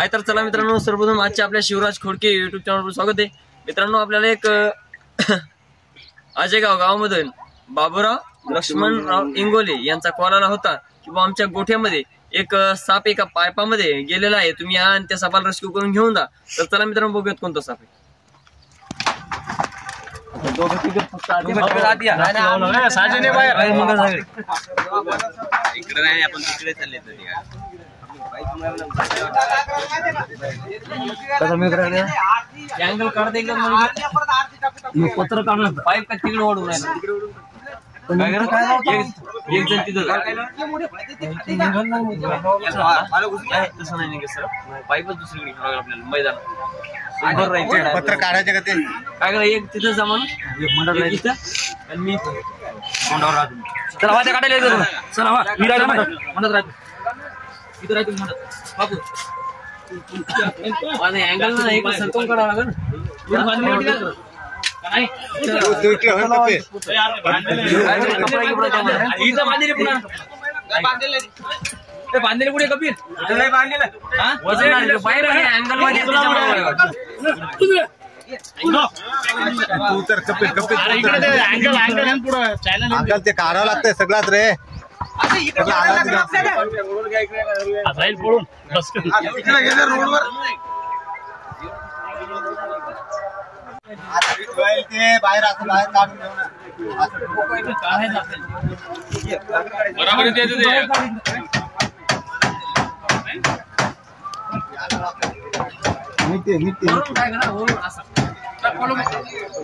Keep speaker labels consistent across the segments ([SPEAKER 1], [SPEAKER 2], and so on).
[SPEAKER 1] हाय तर चला मित्रांनो, सर्वप्रथम आजच्या आपल्या शिवराज खोडके युट्यूब चॅनलवर स्वागत आहे. मित्रांनो, आपल्याला एक आजेगाव गावामधून बाबूराव लक्ष्मणराव इंगोले यांचा कॉल आला होता की आमच्या गोठ्यामध्ये एक साप एका पाईपामध्ये गेलेला आहे, तुम्ही या आणि त्या सापाला रेस्क्यू करून घेऊन जा. तर चला मित्रांनो, बघूयात कोणता साप आहे. अँगल काढते एकदम पत्र काढून पाईप का तिकडे ओढून एक जण तिथं तसं नाही निघत सर, पाईपच दुसरीकडे आपल्याला मैदान पत्र काढायचे का ते काय करा, एक तिथं जमा इथं आणि मी तोंडावर राहतो. चला वाद्या काढायला चला वा मी राहतो म्हणत राहतो इथं राहतो म्हणत बापू अँगल ना एक सरकून काढावं लागेल. बांधलेले पुढे कपिल बाहेर अँगल मध्ये
[SPEAKER 2] अंकल ते काढावं लागतंय सगळ्यात रे. ते बाहेर असं बाहेर काढून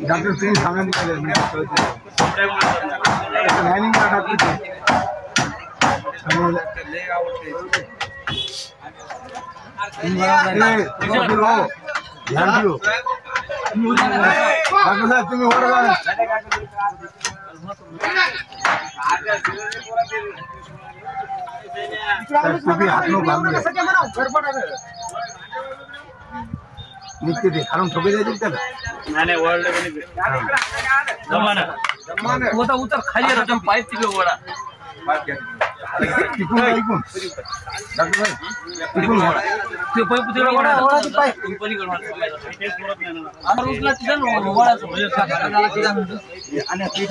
[SPEAKER 2] डॉक्टर सिंग तुम्ही निघते ते खालून ठोके जायचे त्याला
[SPEAKER 1] उतर खाली राहतो पाईप तिकडे ओढा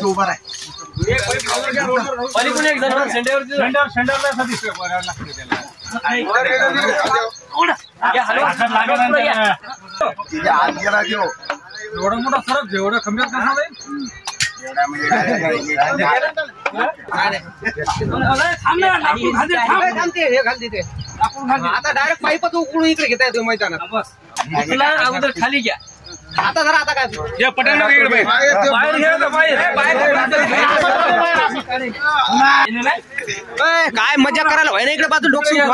[SPEAKER 2] उभा आहे
[SPEAKER 1] एवढा मोठा फरक एवढा कमी
[SPEAKER 3] आता डायरेक्ट पाईपच उकळून इकडे घेता येतो मैदानात.
[SPEAKER 1] अगोदर खाली घ्या.
[SPEAKER 3] आता जरा आता काय काय मजा करायला व्हाय ना इकडे बाजू डोकं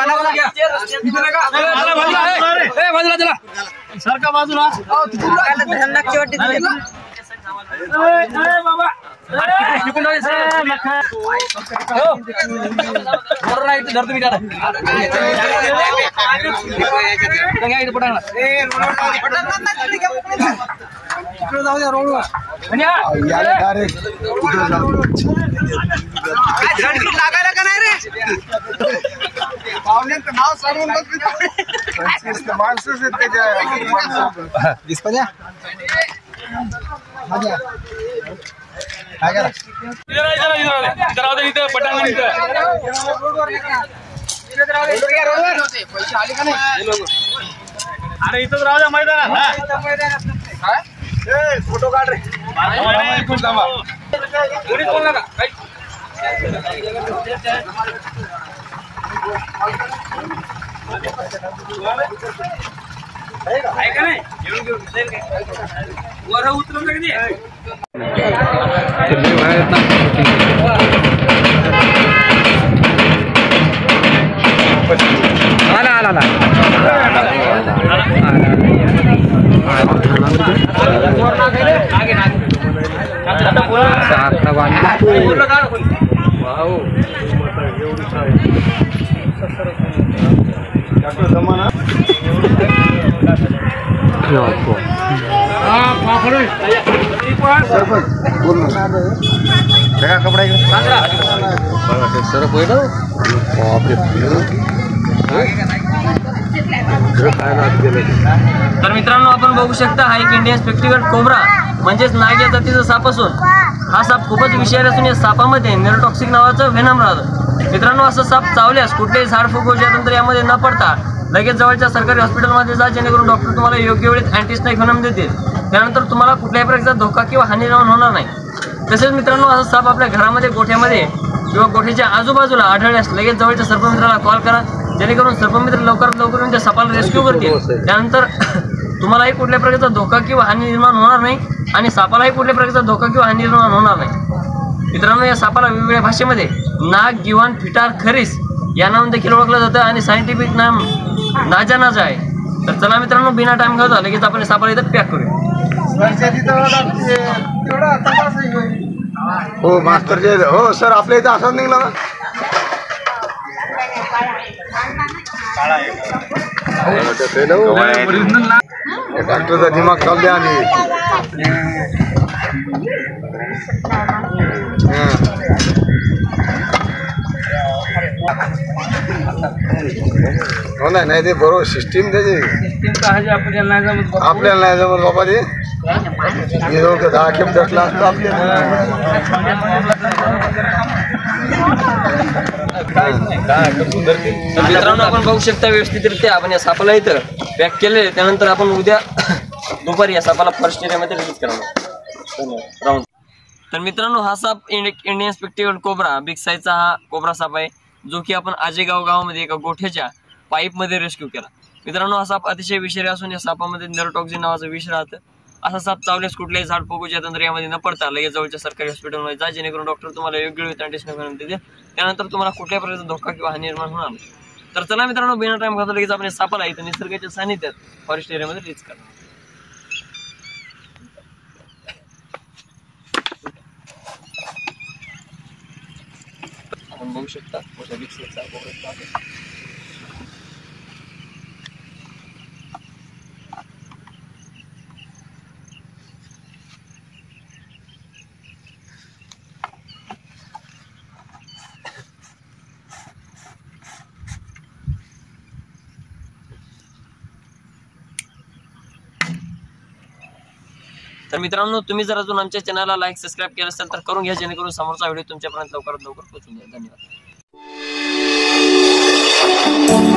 [SPEAKER 3] बाजूला
[SPEAKER 1] सारखा बाजूला बाबा
[SPEAKER 3] जाऊ द्या रोड लागायला का नाही रे पाहुण्यांचं नाव सांगून माणसंच दिसपद्या काय करा
[SPEAKER 1] इथं पटांगण इथं अरे इथंच राहू द्या मैदानात.
[SPEAKER 3] फोटो काढ रे
[SPEAKER 1] बोल नका ऐका नाही वर उतरून कधी
[SPEAKER 2] कपडा सर पहिलं
[SPEAKER 1] तर मित्रांनो आपण बघू शकता हा एक इंडियन स्पेक्टिकल कोब्रा म्हणजेच नाग या जातीचा साप असून हा साप खूपच विषारी असून या सापामध्ये न्यूरोटॉक्सिक नावाचं व्हेनम राहतं। मित्रांनो असं साप चावल्यास कुठलेही झाडफूक यानंतर यामध्ये न पडता लगेच जवळच्या सरकारी हॉस्पिटलमध्ये जा, जेणेकरून डॉक्टर तुम्हाला योग्य वेळेत अँटीस्नेक व्हेनम देतील। त्यानंतर तुम्हाला कुठल्याही प्रकारचा धोका किंवा हानी निर्माण होणार नाही। तसेच मित्रांनो असा साप आपल्या घरामध्ये, गोठ्यामध्ये किंवा गोठ्याच्या आजूबाजूला आढळल्यास लगेच जवळच्या सर्पमित्राला कॉल करा, जेणेकरून सर्पमित्र लवकरात लवकर त्या सापाला रेस्क्यू करतील। त्यानंतर तुम्हालाही कुठल्या प्रकारचा धोका किंवा हानी निर्माण होणार नाही आणि सापालाही कुठल्या प्रकारचा धोका किंवा हानी निर्माण होणार नाही। मित्रांनो या सापाला वेगवेगळ्या भाषेमध्ये नाग, गिवान, फिटार, खरीस या नावाने देखील ओळखलं जातं आणि सायंटिफिक नाम नाजा नाजा आहे। तर चला मित्रांनो बिना टाइम घालता लगेच आपण सापाला इथं पॅक करूया।
[SPEAKER 2] हो मास्तर जे हो सर आपल्या इथं असंच निघलं ना डॉक्टरचा दिमाग चालू द्या आणि हो नाही ते बरोबर सिस्टीम त्याची आपल्याला नाही जमत बाबा ते दहा खेप दसला असतं आपल्याला।
[SPEAKER 1] मित्रांनो आपण बघू शकता व्यवस्थितरित्या आपण या सापाला इथं पॅक केले। त्यानंतर आपण उद्या दुपारी या सापाला फर्स्ट एरियामध्ये रिलीज करणार। तर मित्रांनो हा साप इंडियन स्पेक्टिकल कोब्रा बिग साईजचा हा कोब्रा साप आहे, जो की आपण आजेगाव गावामध्ये एका गोठ्याच्या पाईपमध्ये रेस्क्यू केला। मित्रांनो हा साप अतिशय विषारी असून या सापामध्ये न्यूरोटॉक्सिन नावाचं विष राहतं। असा साप चावल्यास कुठल्याही झाडफोकूच्या तंत्र यामध्ये न पडता लगेच जवळच्या सरकारी हॉस्पिटलमध्ये जा, जेणेकरून डॉक्टर तुम्हाला योग्य वेळी अँटीस्नेक व्हेनम देतील। त्यानंतर तुम्हाला कुठल्याही प्रकारचा धोका किंवा हानी निर्माण होणार नाही। तर चला मित्रांनो बिना टाइम घालता लगेच आपण सापाला इथं निसर्गाच्या सानिध्यात फॉरेस्ट एरियामध्ये रिलीज करणार। आपण बघू शकता मोठ्या बिग साईजचा कोब्रा आहे। तर मित्रांनो तुम्ही जर अजून आमच्या चॅनलला लाईक सबस्क्राईब केलं असेल तर करून घ्या, जेणेकरून समोरचा व्हिडिओ तुमच्यापर्यंत लवकरात लवकर पोहोचून जाईल। धन्यवाद।